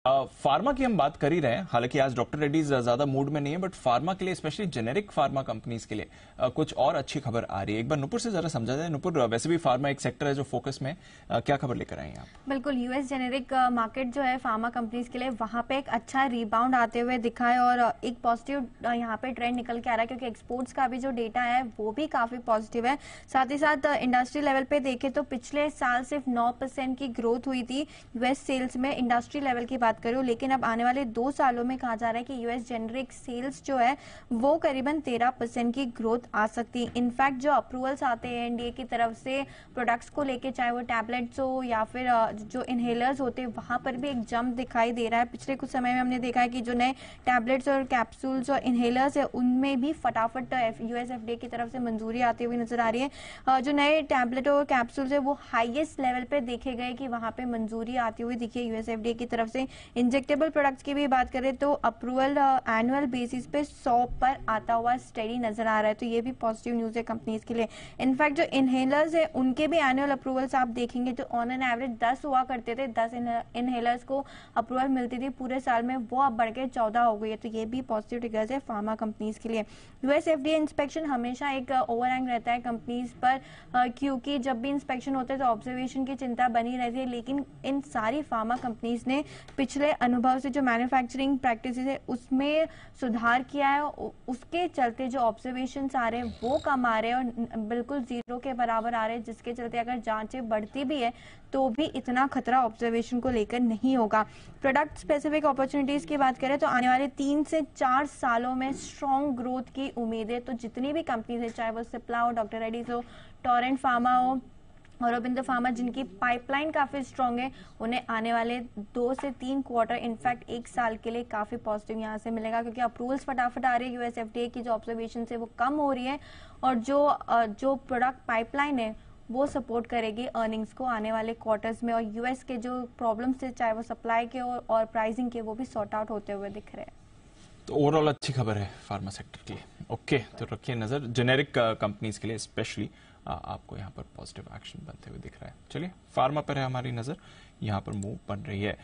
Pharma की हम बात कर ही रहे हैं। हालांकि आज डॉक्टर रेड्डीज ज्यादा मूड में नहीं है, बट फार्मा के लिए, स्पेशली जेनेरिक फार्मा कंपनीज के लिए कुछ और अच्छी खबर आ रही है। एक बार नुपुर से जरा समझा जाए। नुपुर, वैसे भी फार्मा एक सेक्टर है जो फोकस में, क्या खबर लेकर आए हैं आप? बिल्कुल, यूएस जेनेरिक मार्केट जो है फार्मा कंपनीज के लिए, वहां पे एक अच्छा रिबाउंड आते हुए दिखा है और एक पॉजिटिव यहाँ पे ट्रेंड निकल के आ रहा है, क्योंकि एक्सपोर्ट्स का भी जो डेटा है वो भी काफी पॉजिटिव है। साथ ही साथ इंडस्ट्री लेवल पे देखें तो पिछले साल सिर्फ 9% की ग्रोथ हुई थी यूएस सेल्स में, इंडस्ट्री लेवल की बात करूं। लेकिन अब आने वाले 2 सालों में कहा जा रहा है कि यूएस जेनेरिक सेल्स जो है वो करीबन 13% की ग्रोथ आ सकती है। इनफैक्ट जो अप्रूवल्स आते हैं एनडीए की तरफ से प्रोडक्ट्स को लेके, चाहे वो टैबलेट्स हो या फिर जो इनहेलर्स होते हैं, वहां पर भी एक जंप दिखाई दे रहा है। पिछले कुछ समय में हमने देखा है कि जो नए टैबलेट्स और कैप्सूल्स और इनहेलर्स है उनमें भी फटाफट यूएस एफडीए की तरफ से मंजूरी आती हुई नजर आ रही है। जो नए टैबलेट और कैप्सूल्स है वो हाईएस्ट लेवल पे देखे गए कि वहां पे मंजूरी आती हुई दिखी है यूएस एफडीए की तरफ से। इंजेक्टेबल प्रोडक्ट्स की भी बात करें तो अप्रूवल एनुअल बेसिस पे 100 पर आता हुआ स्टडी नजर आ रहा है, तो ये भी पॉजिटिव न्यूज है कंपनीज के लिए। इनफैक्ट जो इनहेलर्स है उनके भी एनुअल अप्रूवल्स आप देखेंगे तो ऑन एन एवरेज 10 हुआ करते थे, 10 इनहेलर्स को अप्रूवल मिलती थी पूरे साल में, वो अब बढ़ के 14 हो गई है, तो ये भी पॉजिटिव ट्रिगर्स है फार्मा कंपनीज के लिए। यूएस एफडीए इंस्पेक्शन हमेशा एक ओवरहैंग रहता है कंपनीज पर, क्योंकि जब भी इंस्पेक्शन होते हैं तो ऑब्जर्वेशन की चिंता बनी रहती है। लेकिन इन सारी फार्मा कंपनीज ने पिछले अनुभव से जो मैन्युफैक्चरिंग प्रैक्टिस है उसमें सुधार किया है, उसके चलते जो ऑब्जर्वेशन आ रहे हैं वो कम आ रहे हैं और बिल्कुल जीरो के बराबर आ रहे हैं, जिसके चलते अगर जांचें बढ़ती भी है तो भी इतना खतरा ऑब्जर्वेशन को लेकर नहीं होगा। प्रोडक्ट स्पेसिफिक अपॉर्चुनिटीज की बात करें तो आने वाले 3 से 4 सालों में स्ट्रॉन्ग ग्रोथ की उम्मीद है। तो जितनी भी कंपनीज है, चाहे वो सिप्ला हो, डॉक्टर रेड्डीज हो, टोरेंट फार्मा हो, औरोबिंदो फार्मा, जिनकी पाइपलाइन काफी स्ट्रांग है, उन्हें आने वाले 2 से 3 क्वार्टर, इनफैक्ट 1 साल के लिए काफी पॉजिटिव यहां से मिलेगा, क्योंकि अप्रूवल्स फटाफट आ रही है। यूएस एफडीए की जो ऑब्जर्वेशन है वो कम हो रही है और जो प्रोडक्ट पाइपलाइन है वो सपोर्ट करेगी अर्निंग्स को आने वाले क्वार्टर्स में। और यूएस के जो प्रॉब्लम्स है, चाहे वो सप्लाई के और प्राइसिंग के, वो भी सॉर्ट आउट होते हुए दिख रहे हैं। तो ओवरऑल अच्छी खबर है फार्मा सेक्टर के लिए। ओके, तो रखिए नजर जेनेरिक कंपनीज के लिए, स्पेशली आपको यहाँ पर पॉजिटिव एक्शन बनते हुए दिख रहा है। चलिए, फार्मा पर है हमारी नजर, यहाँ पर मूव बन रही है।